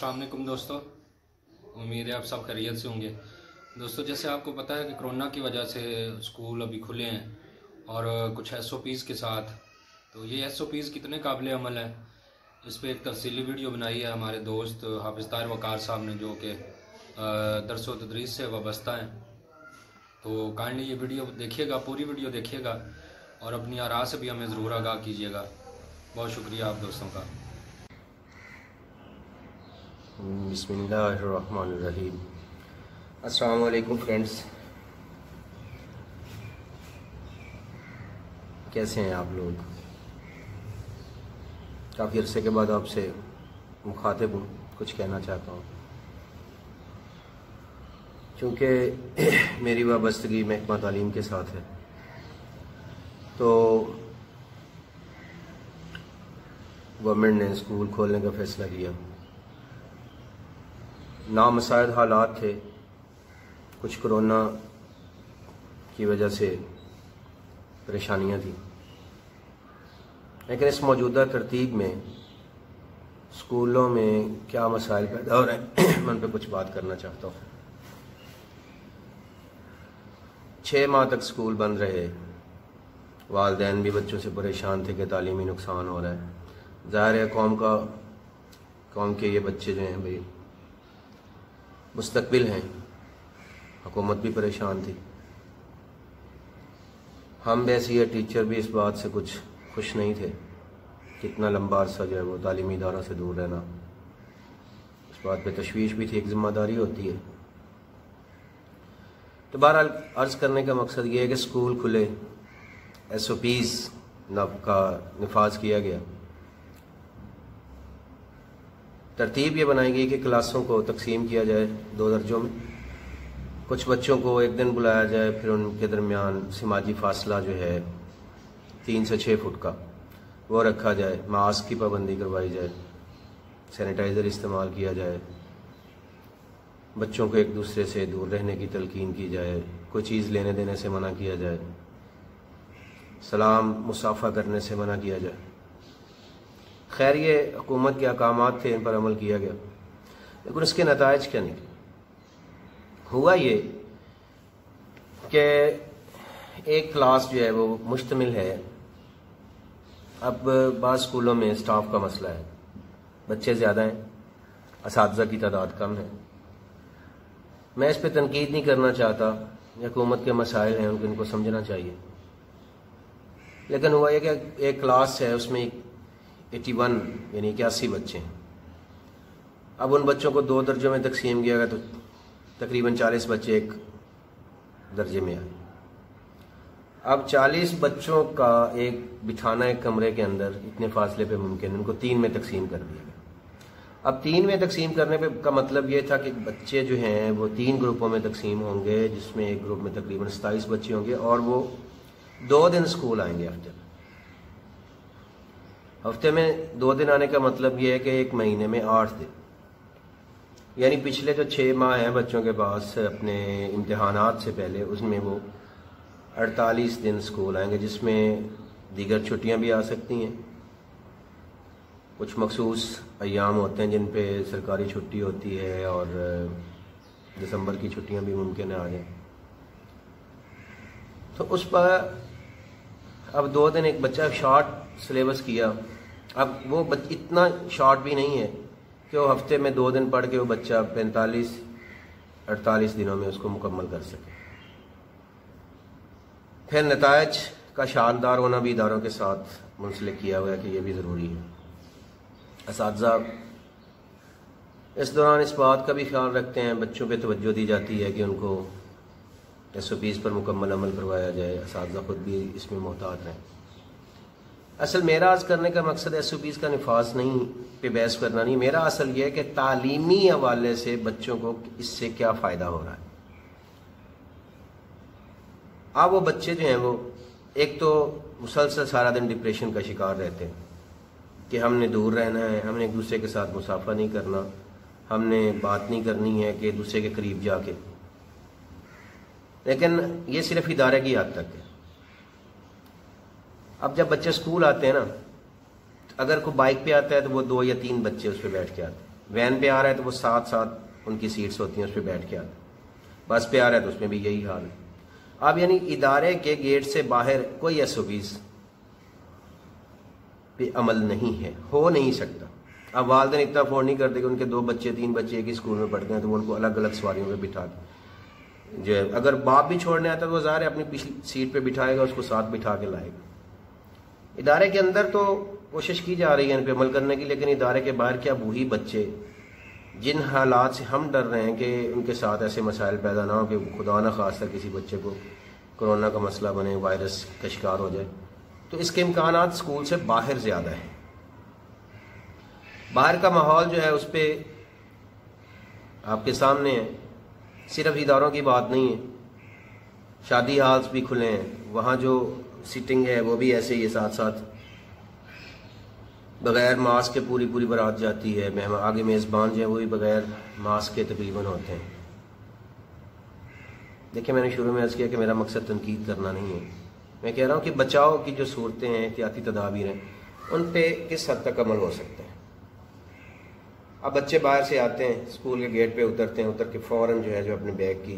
अस्सलाम वालेकुम दोस्तों, उम्मीद है आप सब खैरियत से होंगे। दोस्तों, जैसे आपको पता है कि कोरोना की वजह से स्कूल अभी खुले हैं और कुछ एसओपीज़ के साथ। तो ये एसओपीज़ कितने काबिल अमल हैं, इस पर एक तफसीली वीडियो बनाई है हमारे दोस्त हाफिज़ ताहिर वकार साहब ने, जो कि दरस व तदरीस से वाबस्ता हैं। तो काइंडली ये वीडियो देखिएगा, पूरी वीडियो देखिएगा और अपनी आरा से भी हमें ज़रूर आगाह कीजिएगा। बहुत शुक्रिया आप दोस्तों का। बिस्मिल्लाहिर्रहमानिर्रहीम। अस्सलाम वालेकुम फ्रेंड्स, कैसे हैं आप लोग? काफ़ी अरसे के बाद आपसे मुखातिब हूँ, कुछ कहना चाहता हूँ। चूँकि मेरी वाबस्तगी महकमा तालीम के साथ है, तो गवर्नमेंट ने स्कूल खोलने का फ़ैसला किया। नामसाइद हालात थे, कुछ कोरोना की वजह से परेशानियां थी, लेकिन इस मौजूदा तरतीब में स्कूलों में क्या मसाइल पैदा हो रहे हैं मैं उन पर कुछ बात करना चाहता हूँ। 6 माह तक स्कूल बंद रहे, वालिदैन भी बच्चों से परेशान थे कि तालीमी नुकसान हो रहा है। ज़ाहिर है कौम के ये बच्चे जो हैं भाई मुस्तकबिल हैं, हुकूमत भी परेशान थी, हम वैसे ये टीचर भी इस बात से कुछ खुश नहीं थे कि इतना लंबा अरसा जो है वो तालीमी इदारों से दूर रहना। इस बात पे तशवीश भी थी, एक ज़िम्मेदारी होती है। तो बहरहाल अर्ज़ करने का मकसद ये है कि स्कूल खुले, एसओपीज़ का निफाज किया गया। तरतीब ये बनाई गई कि क्लासों को तकसीम किया जाए 2 दर्जों में। कुछ बच्चों को एक दिन बुलाया जाए, फिर उनके दरमियान समाजी फासला जो है 3 से 6 फुट का वो रखा जाए, मास्क की पाबंदी करवाई जाए, सैनिटाइज़र इस्तेमाल किया जाए, बच्चों को एक दूसरे से दूर रहने की तलकीन की जाए, कोई चीज़ लेने देने से मना किया जाए, सलाम मुसाफा करने से मना किया जाए। खैर, ये हुकूमत के अहकामात थे, इन पर अमल किया गया, लेकिन उसके नताइज क्या निकले? हुआ ये कि एक क्लास जो है वो मुश्तमिल है। अब बाज़ स्कूलों में स्टाफ का मसला है, बच्चे ज़्यादा हैं, असातिज़ा की तादाद कम है। मैं इस पर तनकीद नहीं करना चाहता, हुकूमत के मसाइल हैं, इनको समझना चाहिए। लेकिन हुआ यह कि एक क्लास है, उसमें 81 यानी 81 बच्चे हैं। अब उन बच्चों को 2 दर्जों में तकसीम किया गया, तो तकरीबन 40 बच्चे एक दर्जे में आए। अब 40 बच्चों का एक बिठाना एक कमरे के अंदर इतने फासले पे मुमकिन है, उनको 3 में तकसीम कर दिया गया। अब 3 में तकसीम करने पे का मतलब ये था कि बच्चे जो हैं वो 3 ग्रुपों में तकसीम होंगे, जिसमें एक ग्रुप में तकरीबन 27 बच्चे होंगे और वो 2 दिन स्कूल आएंगे हफ्ते में 2 दिन आने का मतलब ये है कि एक महीने में 8 दिन, यानी पिछले जो 6 माह हैं बच्चों के पास अपने इम्तिहानात से पहले, उसमें वो 48 दिन स्कूल आएंगे, जिसमें दीगर छुट्टियां भी आ सकती हैं। कुछ मखसूस अय्याम होते हैं जिन पे सरकारी छुट्टी होती है और दिसंबर की छुट्टियां भी मुमकिन है आ जाए। तो उस पर अब 2 दिन एक बच्चा शॉर्ट सिलेबस किया। अब वो इतना शॉर्ट भी नहीं है कि वो हफ्ते में 2 दिन पढ़ के वो बच्चा 45-48 दिनों में उसको मुकम्मल कर सके। फिर नतायज का शानदार होना भी इदारों के साथ मुंसलिक किया हुआ है कि यह भी ज़रूरी है। असातिज़ा इस दौरान इस बात का भी ख्याल रखते हैं, बच्चों पे तवज्जो दी जाती है कि उनको एसओपीज़ पर मुकम्मल अमल करवाया जाए। असातिज़ा खुद भी इसमें मोहतात रहें। असल मेरा अर्ज़ करने का मकसद एसओपीज़ का निफाज नहीं पे बहस करना नहीं, मेरा असल ये है कि तालीमी हवाले से बच्चों को इससे क्या फ़ायदा हो रहा है। अब वो बच्चे जो हैं वो एक तो मुसलसल सारा दिन डिप्रेशन का शिकार रहते हैं कि हमने दूर रहना है, हमने एक दूसरे के साथ मुसाफा नहीं करना, हमने बात नहीं करनी है कि एक दूसरे के करीब जाके। लेकिन ये सिर्फ इदारे की हद तक है। अब जब बच्चे स्कूल आते हैं ना, अगर कोई बाइक पे आता है तो वो 2 या 3 बच्चे उस पर बैठ के आते हैं। वैन पे आ रहा है तो वो साथ साथ उनकी सीट्स होती हैं, उस पर बैठ के आता है। बस पे आ रहा है तो उसमें भी यही हाल है। अब यानी इदारे के गेट से बाहर कोई एसओपीज़ पे अमल नहीं है, हो नहीं सकता। अब वालिदैन इतना अफोर्ड नहीं करते कि उनके 2 बच्चे 3 बच्चे एक ही स्कूल में पढ़ते हैं तो वो उनको अलग अलग सवारियों पे बिठा के, जो है अगर बाप भी छोड़ने आता है तो वो ज़ाहिर है अपनी पिछली सीट पे बिठाएगा, उसको साथ बिठा के लाएगा। इदारे के अंदर तो कोशिश की जा रही है इन पर अमल करने की, लेकिन इदारे के बाहर क्या वही बच्चे जिन हालात से हम डर रहे हैं कि उनके साथ ऐसे मसाइल पैदा ना हो कि खुदा न खास्ता किसी बच्चे को कोरोना का मसला बने, वायरस का शिकार हो जाए, तो इसके इम्कानात स्कूल से बाहर ज़्यादा है। बाहर का माहौल जो है उस पर आपके सामने है। सिर्फ इदारों की बात नहीं है, शादी हाल्स भी खुले हैं, वहाँ जो सीटिंग है वो भी ऐसे ही है, साथ साथ बगैर मास्क के पूरी पूरी बारात जाती है। मेहमान आगे मेज़बान जो है वो भी बगैर मास्क के तकरीबन होते हैं। देखिए, मैंने शुरू में अर्ज़ किया कि मेरा मकसद तनकीद करना नहीं है, मैं कह रहा हूँ कि बचाव की जो सूरतें हैं, एहतियाती तदाबीर हैं, उन पे किस हद तक अमल हो सकता है। अब बच्चे बाहर से आते हैं, स्कूल के गेट पे उतरते हैं, उतर के फ़ौरन जो है जो अपने बैग की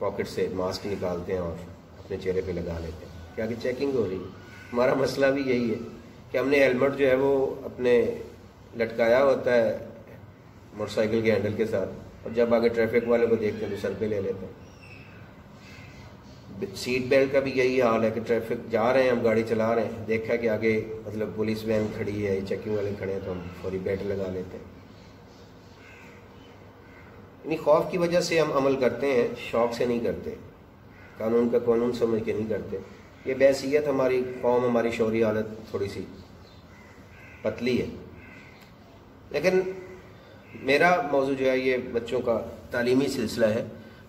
पॉकेट से मास्क निकालते हैं और अपने चेहरे पे लगा लेते हैं। क्या कि चेकिंग हो रही है। हमारा मसला भी यही है कि हमने हेलमेट जो है वो अपने लटकाया होता है मोटरसाइकिल के हैंडल के साथ, और जब आगे ट्रैफिक वाले को देखते हैं तो सर पे ले लेते हैं। सीट बेल्ट का भी यही हाल है कि ट्रैफिक जा रहे हैं, हम गाड़ी चला रहे हैं, देखा कि आगे मतलब पुलिस वैन खड़ी है, चेकिंग वाले खड़े हैं, तो हम फौरी बेल्ट लगा लेते हैं। यानी खौफ की वजह से हम अमल करते हैं, शौक से नहीं करते, कानून का कानून समझ के नहीं करते। ये बैसियत हमारी कौम, हमारी शौरी हालत थोड़ी सी पतली है। लेकिन मेरा मौजू जो है ये बच्चों का तालीमी सिलसिला है।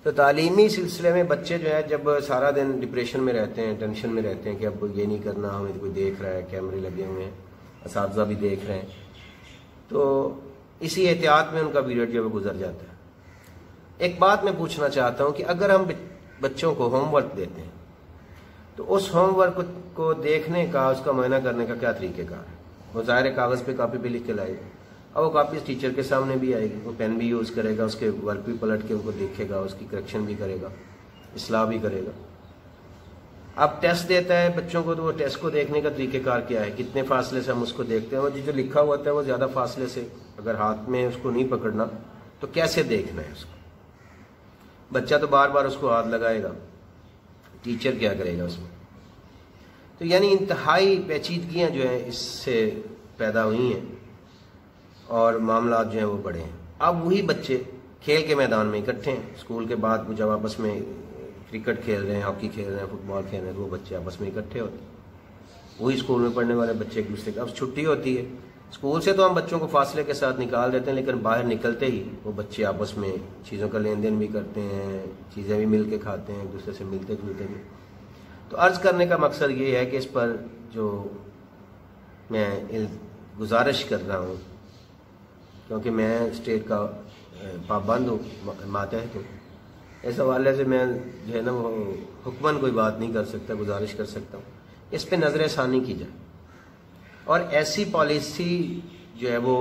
तो तालीमी सिलसिले में बच्चे जो है जब सारा दिन डिप्रेशन में रहते हैं, टेंशन में रहते हैं कि अब ये नहीं करना, हमें कोई देख रहा है, कैमरे लगे हुए हैं, असातिज़ा भी देख रहे हैं, तो इसी एहतियात में उनका पीरियड जो है गुजर जाता है। एक बात मैं पूछना चाहता हूँ कि अगर हम बच्चों को होमवर्क देते हैं तो उस होमवर्क को देखने का, उसका मुआयना करने का क्या तरीक़ेकार है? वो ज़ाहिर कागज़ पे कापी पे लिख के लाएगा, और वो कापी टीचर के सामने भी आएगी, वो पेन भी यूज़ करेगा, उसके वर्क भी पलट के उनको देखेगा, उसकी करेक्शन भी करेगा, इस्लाह भी करेगा। अब टेस्ट देता है बच्चों को, तो वो टेस्ट को देखने का तरीक़ेकार क्या है, कितने फासले से हम उसको देखते हैं, वो जो लिखा हुआ होता है वो ज़्यादा फासले से, अगर हाथ में उसको नहीं पकड़ना तो कैसे देखना है उसको? बच्चा तो बार बार उसको हाथ लगाएगा, टीचर क्या करेगा उसमें? तो यानी इंतहाई पेचीदगियाँ जो हैं इससे पैदा हुई हैं और मामला जो हैं वो बड़े हैं। अब वही बच्चे खेल के मैदान में इकट्ठे हैं, स्कूल के बाद जब आपस में क्रिकेट खेल रहे हैं, हॉकी खेल रहे हैं, फुटबॉल खेल रहे हैं, तो वो बच्चे आपस में इकट्ठे होते हैं। वही स्कूल में पढ़ने वाले बच्चे एक दूसरे का, अब छुट्टी होती है स्कूल से तो हम बच्चों को फासले के साथ निकाल देते हैं, लेकिन बाहर निकलते ही वो बच्चे आपस में चीज़ों का लेन देन भी करते हैं, चीज़ें भी मिल के खाते हैं, एक दूसरे से मिलते जुलते भी। तो अर्ज़ करने का मकसद ये है कि इस पर जो मैं गुजारिश कर रहा हूँ, क्योंकि मैं स्टेट का पाबंद हूँ, मातहत हूँ, इस हवाले से मैं जो है ना वो हुक्मन कोई बात नहीं कर सकता, गुजारिश कर सकता हूँ इस पर नज़र षानी की जाए और ऐसी पॉलिसी जो है वो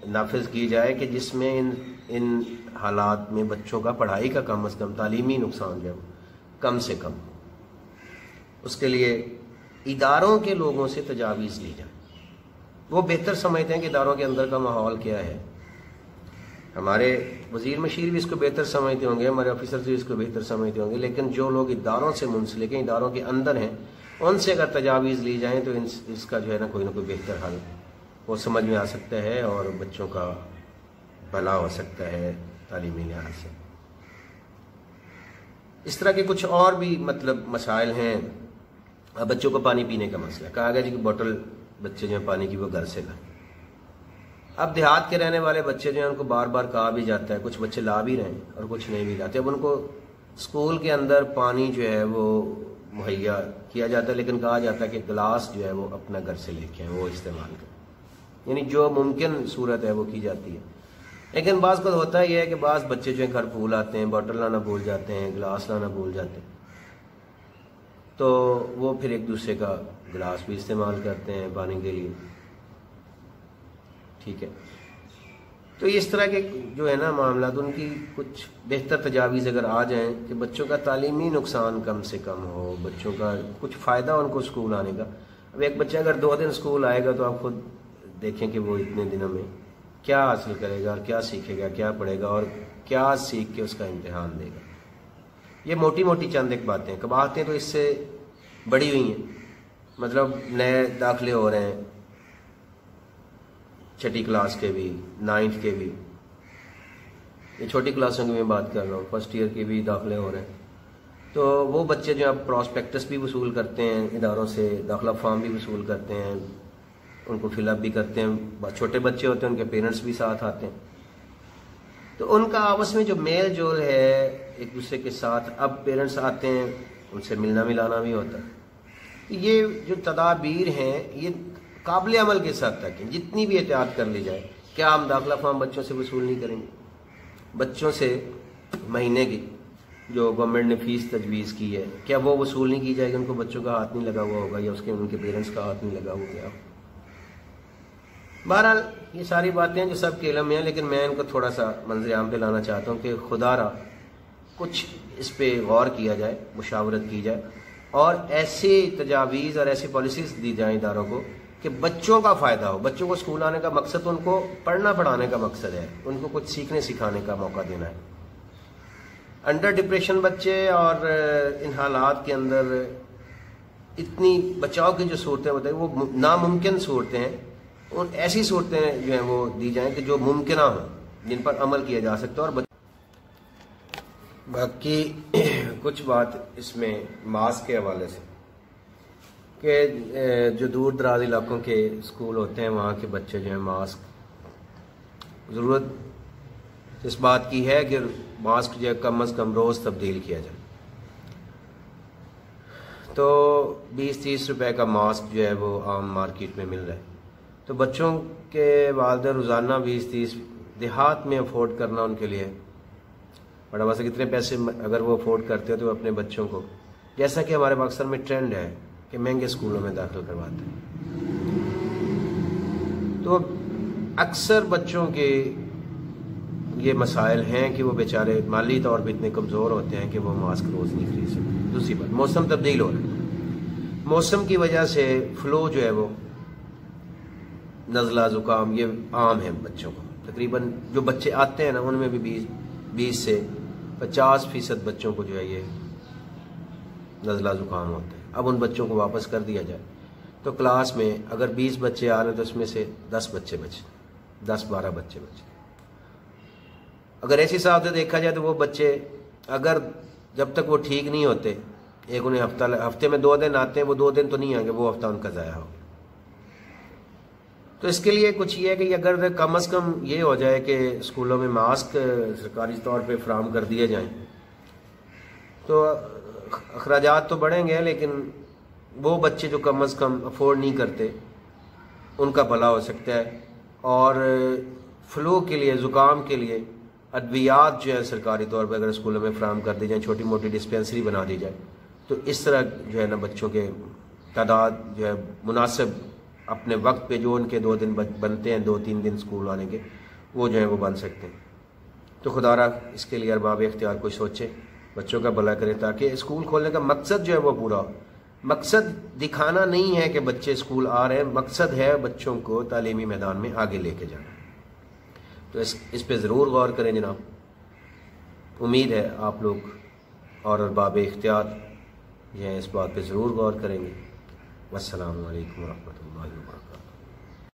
नाफिज की जाए कि जिसमें इन हालात में बच्चों का पढ़ाई का कम से कम तालीमी नुकसान जो है कम से कम। उसके लिए इदारों के लोगों से तजावीज़ ली जाए, वो बेहतर समझते हैं कि इदारों के अंदर का माहौल क्या है। हमारे वज़ीर मशीर भी इसको बेहतर समझते होंगे, हमारे ऑफिसर भी इसको बेहतर समझते होंगे, लेकिन जो लोग इदारों से मुंसलिक हैं, इदारों के अंदर हैं, उनसे अगर तजावीज़ ली जाएँ तो इसका जो है ना कोई बेहतर हल वो समझ में आ सकता है और बच्चों का भला हो सकता है तालीमी लिहाज से। इस तरह के कुछ और भी मतलब मसाइल हैं। अब बच्चों को पानी पीने का मसला, कहा गया जी कि बोतल बच्चे जो है पानी की वो घर से लाएं। अब देहात के रहने वाले बच्चे जो हैं उनको बार बार कहा भी जाता है, कुछ बच्चे ला भी रहे हैं और कुछ नहीं भी लाते। अब उनको स्कूल के अंदर पानी जो है वो मुहैया किया जाता है, लेकिन कहा जाता है कि गिलास जो है वो अपना घर से लेके आए, वो इस्तेमाल करें, यानी जो मुमकिन सूरत है वो की जाती है। लेकिन बाज़ को होता ही है कि बाज़ बच्चे जो है घर भूल आते हैं, बॉटल लाना भूल जाते हैं, गिलास लाना भूल जाते हैं, तो वो फिर एक दूसरे का गिलास भी इस्तेमाल करते हैं पानी के लिए। ठीक है, तो इस तरह के जो है ना मामला, तो उनकी कुछ बेहतर तजावीज़ अगर आ जाएं कि बच्चों का तालीमी नुकसान कम से कम हो, बच्चों का कुछ फ़ायदा उनको स्कूल आने का। अब एक बच्चा अगर 2 दिन स्कूल आएगा तो आप खुद देखें कि वो इतने दिनों में क्या हासिल करेगा और क्या सीखेगा, क्या पढ़ेगा और क्या सीख के उसका इम्तिहान देगा। ये मोटी मोटी चंद एक बातें, कबातें तो इससे बड़ी हुई हैं। मतलब नए दाखिले हो रहे हैं, 6ठी क्लास के भी, 9th के भी, ये छोटी क्लासों की मैं बात कर रहा हूँ, 1st ईयर के भी दाखिले हो रहे हैं। तो वो बच्चे जो अब प्रॉस्पेक्टस भी वसूल करते हैं इदारों से, दाखिला फॉर्म भी वसूल करते हैं, उनको फिलअप भी करते हैं। छोटे बच्चे होते हैं, उनके पेरेंट्स भी साथ आते हैं, तो उनका आपस में जो मेल जोल है एक दूसरे के साथ, अब पेरेंट्स आते हैं, उनसे मिलना मिलाना भी होता है। ये जो तदाबीर हैं ये काबिल अमल के साथ तक है, जितनी भी एहतियात कर ली जाए। क्या हम दाखिला फॉर्म बच्चों से वसूल नहीं करेंगे? बच्चों से महीने की जो गवर्नमेंट ने फीस तजवीज़ की है, क्या वो वसूल नहीं की जाएगी? उनको बच्चों का हाथ नहीं लगा हुआ होगा या उसके उनके पेरेंट्स का हाथ नहीं लगा हुआ गया? बहरहाल ये सारी बातें जो सबके इल्म में हैं, लेकिन मैं इनको थोड़ा सा मंजर आम पे लाना चाहता हूँ कि खुदारा कुछ इस पे गौर किया जाए, मुशावरत की जाए और ऐसी तजावीज़ और ऐसी पॉलिसीज दी जाए इदारों को कि बच्चों का फ़ायदा हो। बच्चों को स्कूल आने का मकसद उनको पढ़ना पढ़ाने का मकसद है, उनको कुछ सीखने सिखाने का मौका देना है। अंडर डिप्रेशन बच्चे और इन हालात के अंदर इतनी बचाव की जो सूरतें बताई वो नामुमकिन सूरतें हैं, और ऐसी सूरतें जो हैं वो दी जाएं कि जो मुमकिन हो, जिन पर अमल किया जा सकता है। और बाकी कुछ बात इसमें मास्क के हवाले से कि जो दूर दराज इलाकों के स्कूल होते हैं वहाँ के बच्चे जो हैं मास्क ज़रूरत इस बात की है कि मास्क जो है कम अज़ कम रोज़ तब्दील किया जाए। तो 20-30 रुपए का मास्क जो है वो आम मार्केट में मिल रहा है, तो बच्चों के वालिदैन रोज़ाना 20-30 देहात में अफोर्ड करना उनके लिए बड़ा वैसे कितने पैसे अगर वो अफोर्ड करते हो तो अपने बच्चों को, जैसा कि हमारे पाकिस्तान में ट्रेंड है कि महंगे स्कूलों में दाखिल करवाते हैं, तो अक्सर बच्चों के ये मसाइल हैं कि वो बेचारे माली तौर पे इतने कमज़ोर होते हैं कि वो मास्क रोज़ नहीं खरीद सकते। दूसरी बात, मौसम तब्दील हो रहा है, मौसम की वजह से फ्लू जो है वो नज़ला ज़ुकाम ये आम है बच्चों को। तकरीबन जो बच्चे आते हैं ना उनमें भी 20 से 50% बच्चों को जो है ये नज़ला ज़ुकाम होता है। अब उन बच्चों को वापस कर दिया जाए तो क्लास में अगर 20 बच्चे आ रहे हैं तो उसमें से 10 बच्चे बचे, 10-12 बच्चे बचे। अगर ऐसे हिसाब से देखा जाए तो वो बच्चे अगर जब तक वो ठीक नहीं होते, एक उन्हें हफ्ते में 2 दिन आते हैं, वो 2 दिन तो नहीं आएंगे, वो हफ्ता उनका ज़ाया हो। तो इसके लिए कुछ ये है कि अगर कम अज़ कम ये हो जाए कि स्कूलों में मास्क सरकारी तौर पे फराहम कर दिए जाएं तो अखराजात तो बढ़ेंगे, लेकिन वो बच्चे जो कम अज़ कम अफोर्ड नहीं करते उनका भला हो सकता है। और फ्लू के लिए, ज़ुकाम के लिए अद्वियात जो है सरकारी तौर पर अगर स्कूलों में फराहम कर दी जाए, छोटी मोटी डिस्पेंसरी बना दी जाए, तो इस तरह जो है ना बच्चों के तादाद जो है मुनासिब अपने वक्त पे जो उनके 2 दिन बनते हैं, 2-3 दिन स्कूल आने के, वो जो है वो बन सकते हैं। तो खुदारा इसके लिए अरबाब इख्तियार कोई सोचे, बच्चों का भला करे, ताकि स्कूल खोलने का मकसद जो है वो पूरा हो। मकसद दिखाना नहीं है कि बच्चे स्कूल आ रहे हैं, मकसद है बच्चों को तालीमी मैदान में आगे लेके जाना। तो इस पे ज़रूर गौर करें जनाब। उम्मीद है आप लोग और अरबाब इख्तियार जो है इस बात पे ज़रूर गौर करेंगे। वस्सलामु अलैकुम वरहमतुल्लाहि वबरकातुहू।